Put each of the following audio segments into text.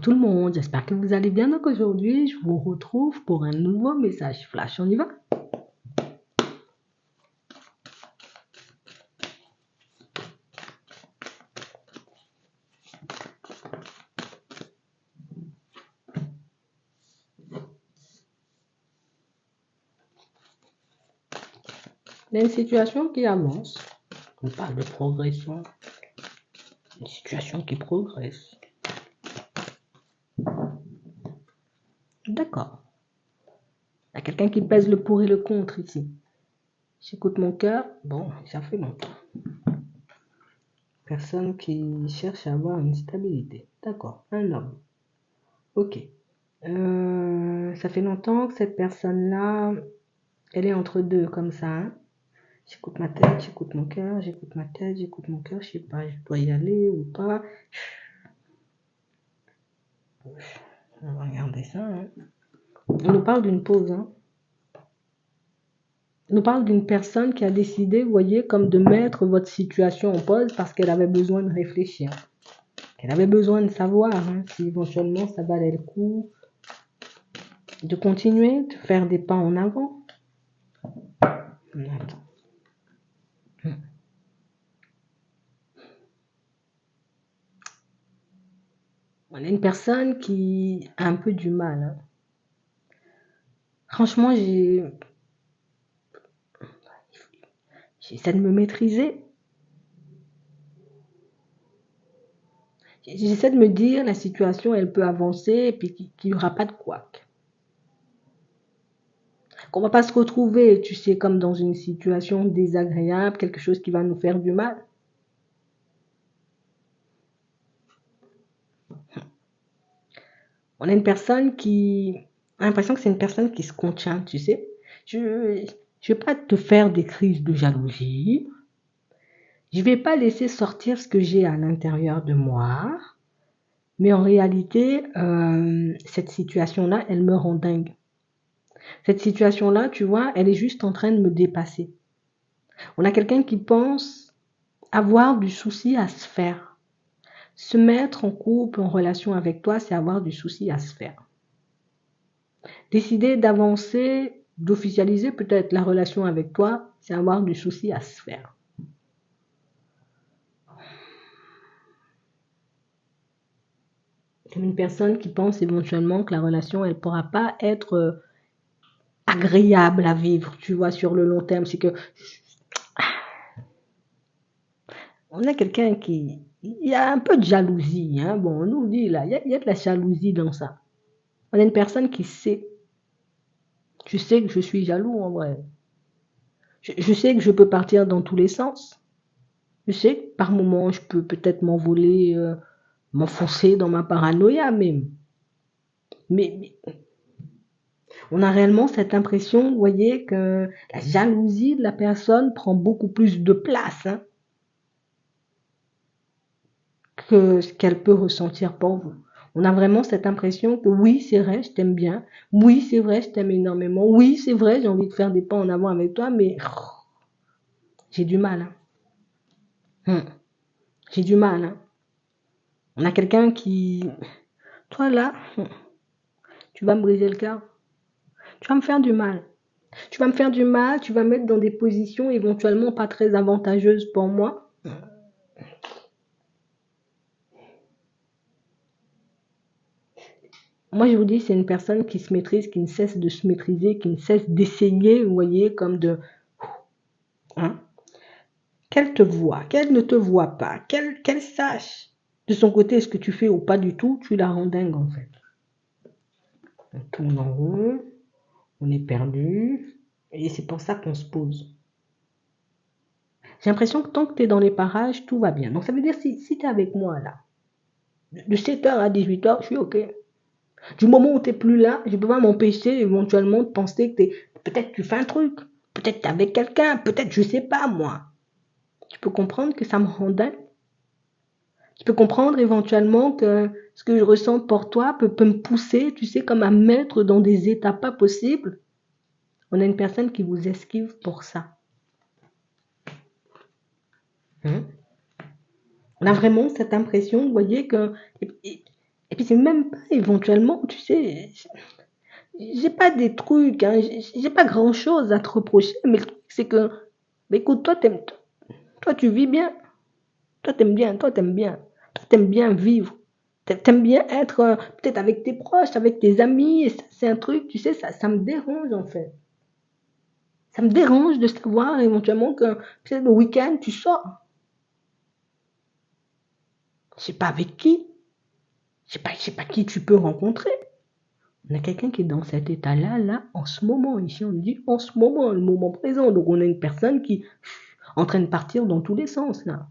Coucou tout le monde, j'espère que vous allez bien. Donc aujourd'hui, je vous retrouve pour un nouveau message flash. On y va? Il y a une situation qui avance. On parle de progression. Une situation qui progresse. D'accord. Il y a quelqu'un qui pèse le pour et le contre ici. J'écoute mon cœur. Bon, ça fait longtemps. Personne qui cherche à avoir une stabilité. D'accord. Un homme. Ok. Ça fait longtemps que cette personne-là, elle est entre deux comme ça. Hein. J'écoute ma tête, j'écoute mon cœur, j'écoute ma tête, j'écoute mon cœur, je sais pas, je dois y aller ou pas. On va regarder ça. Hein. On nous parle d'une pause. Hein. On nous parle d'une personne qui a décidé, vous voyez, comme de mettre votre situation en pause parce qu'elle avait besoin de réfléchir. Elle avait besoin de savoir hein, si éventuellement ça valait le coup de continuer, de faire des pas en avant. Attends. On a une personne qui a un peu du mal. Hein. Franchement, j'essaie de me maîtriser. J'essaie de me dire, la situation, elle peut avancer et puis qu'il n'y aura pas de couac. Qu'on ne va pas se retrouver, tu sais, comme dans une situation désagréable, quelque chose qui va nous faire du mal. On a une personne qui a l'impression que c'est une personne qui se contient, tu sais. Je ne vais pas te faire des crises de jalousie. Je ne vais pas laisser sortir ce que j'ai à l'intérieur de moi. Mais en réalité, cette situation-là, elle me rend dingue. Cette situation-là, tu vois, elle est juste en train de me dépasser. On a quelqu'un qui pense avoir du souci à se faire. Se mettre en couple, en relation avec toi, c'est avoir du souci à se faire. Décider d'avancer, d'officialiser peut-être la relation avec toi, c'est avoir du souci à se faire. Comme une personne qui pense éventuellement que la relation, elle ne pourra pas être agréable à vivre, tu vois, sur le long terme. C'est que on a quelqu'un qui... Il y a un peu de jalousie. Hein? Bon, on nous dit là, il y a de la jalousie dans ça. On a une personne qui sait. Je sais que je suis jaloux en vrai. Je sais que je peux partir dans tous les sens. Je sais que par moments, je peux peut-être m'envoler, m'enfoncer dans ma paranoïa même. Mais on a réellement cette impression, vous voyez, que la jalousie de la personne prend beaucoup plus de place hein, que ce qu'elle peut ressentir pour vous. On a vraiment cette impression que oui, c'est vrai, je t'aime bien. Oui, c'est vrai, je t'aime énormément. Oui, c'est vrai, j'ai envie de faire des pas en avant avec toi, mais j'ai du mal. Hein. J'ai du mal. Hein. On a quelqu'un qui... Toi là, tu vas me briser le cœur. Tu vas me faire du mal. Tu vas me faire du mal, tu vas me mettre dans des positions éventuellement pas très avantageuses pour moi. Moi, je vous dis, c'est une personne qui se maîtrise, qui ne cesse de se maîtriser, qui ne cesse d'essayer, vous voyez, comme de... Hein, qu'elle te voit, qu'elle ne te voit pas, qu'elle sache de son côté ce que tu fais ou pas du tout, tu la rends dingue en fait. On tourne en rond, on est perdu, et c'est pour ça qu'on se pose. J'ai l'impression que tant que tu es dans les parages, tout va bien. Donc ça veut dire si tu es avec moi là, de 7h à 18h, je suis ok. Du moment où tu n'es plus là, je ne peux pas m'empêcher éventuellement de penser que peut-être tu fais un truc, peut-être tu es avec quelqu'un, peut-être je sais pas moi. Tu peux comprendre que ça me rend dingue. Tu peux comprendre éventuellement que ce que je ressens pour toi peut me pousser, tu sais, comme à me mettre dans des états pas possibles. On a une personne qui vous esquive pour ça. Hein? On a vraiment cette impression, vous voyez, que Et puis c'est même pas éventuellement, tu sais, j'ai pas des trucs, hein, j'ai pas grand chose à te reprocher, mais le truc c'est que, bah, écoute, toi tu vis bien, toi t'aimes bien vivre, t'aimes bien être peut-être avec tes proches, avec tes amis, et ça c'est un truc, tu sais, ça me dérange en fait. Ça me dérange de savoir éventuellement que peut-être le week-end tu sors, je sais pas avec qui, je sais pas qui tu peux rencontrer. On a quelqu'un qui est dans cet état-là, là, en ce moment. Ici, on dit en ce moment, le moment présent. Donc, on a une personne qui est en train de partir dans tous les sens, là.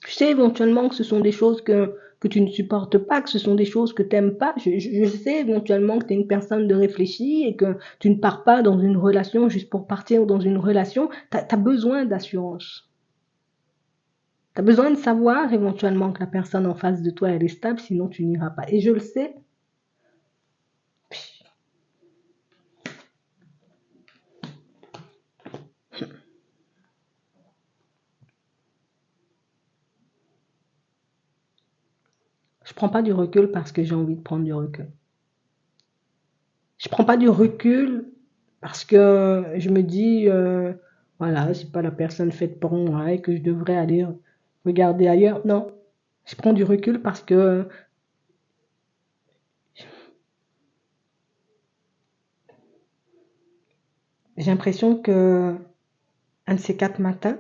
Tu sais éventuellement que ce sont des choses que tu ne supportes pas, que ce sont des choses que tu n'aimes pas. Je sais éventuellement que tu es une personne de réfléchie et que tu ne pars pas dans une relation juste pour partir dans une relation. Tu as besoin d'assurance. Tu as besoin de savoir éventuellement que la personne en face de toi, elle est stable, sinon tu n'iras pas. Et je le sais. Je prends pas du recul parce que j'ai envie de prendre du recul. Je prends pas du recul parce que je me dis, voilà, c'est pas la personne faite pour moi et que je devrais aller regarder ailleurs. Non, je prends du recul parce que j'ai l'impression que un de ces 4 matins,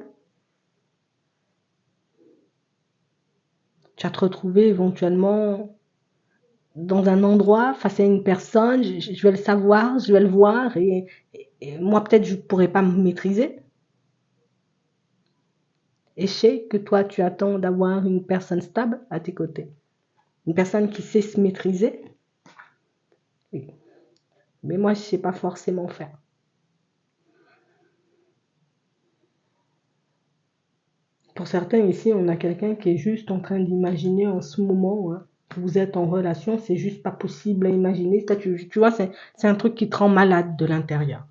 tu vas te retrouver éventuellement dans un endroit face à une personne, je vais le savoir, je vais le voir et moi peut-être je pourrais pas me maîtriser. Et je sais que toi tu attends d'avoir une personne stable à tes côtés. Une personne qui sait se maîtriser, oui. Mais moi, je ne sais pas forcément faire. Pour certains ici, on a quelqu'un qui est juste en train d'imaginer en ce moment, hein, que vous êtes en relation, c'est juste pas possible à imaginer. Ça, tu vois, c'est un truc qui te rend malade de l'intérieur.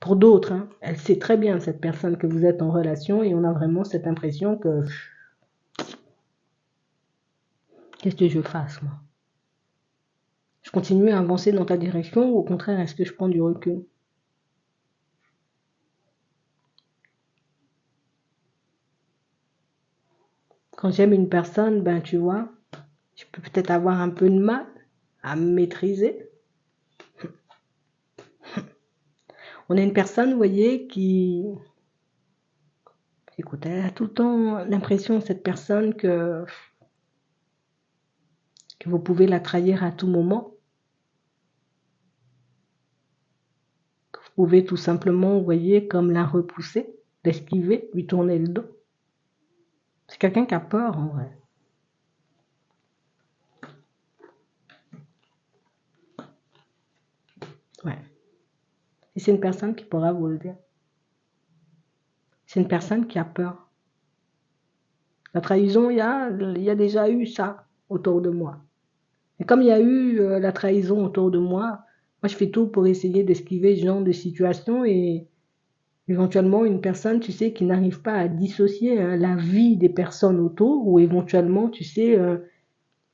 Pour d'autres, hein, elle sait très bien, cette personne, que vous êtes en relation et on a vraiment cette impression que qu'est-ce que je fasse, moi? Je continue à avancer dans ta direction ou au contraire, est-ce que je prends du recul? Quand j'aime une personne, ben tu vois, je peux peut-être avoir un peu de mal à me maîtriser. On a une personne, vous voyez, qui, écoute, elle a tout le temps l'impression, cette personne, que vous pouvez la trahir à tout moment, que vous pouvez tout simplement, vous voyez, comme la repousser, l'esquiver, lui tourner le dos. C'est quelqu'un qui a peur, en vrai. Ouais. Et c'est une personne qui pourra vous le dire. C'est une personne qui a peur. La trahison, il y a déjà eu ça autour de moi. Et comme il y a eu la trahison autour de moi je fais tout pour essayer d'esquiver ce genre de situation et éventuellement une personne, tu sais, qui n'arrive pas à dissocier hein, la vie des personnes autour ou éventuellement, tu sais,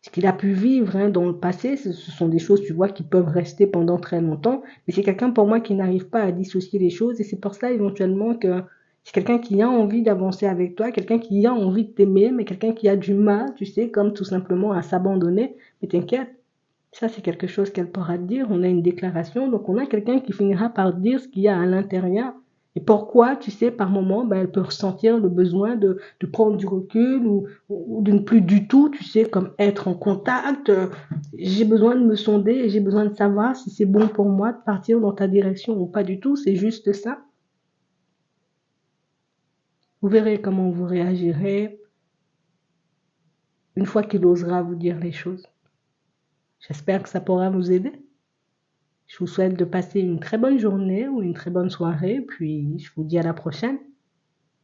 ce qu'il a pu vivre hein, dans le passé, ce sont des choses, tu vois, qui peuvent rester pendant très longtemps. Mais c'est quelqu'un pour moi qui n'arrive pas à dissocier les choses et c'est pour ça éventuellement que c'est quelqu'un qui a envie d'avancer avec toi, quelqu'un qui a envie de t'aimer, mais quelqu'un qui a du mal, tu sais, comme tout simplement à s'abandonner. Mais t'inquiète, ça c'est quelque chose qu'elle pourra te dire. On a une déclaration, donc on a quelqu'un qui finira par dire ce qu'il y a à l'intérieur. Et pourquoi, tu sais, par moment, ben, elle peut ressentir le besoin de prendre du recul ou de ne plus du tout, tu sais, comme être en contact. J'ai besoin de me sonder et j'ai besoin de savoir si c'est bon pour moi de partir dans ta direction ou pas du tout. C'est juste ça. Vous verrez comment vous réagirez une fois qu'il osera vous dire les choses. J'espère que ça pourra vous aider. Je vous souhaite de passer une très bonne journée ou une très bonne soirée, puis je vous dis à la prochaine.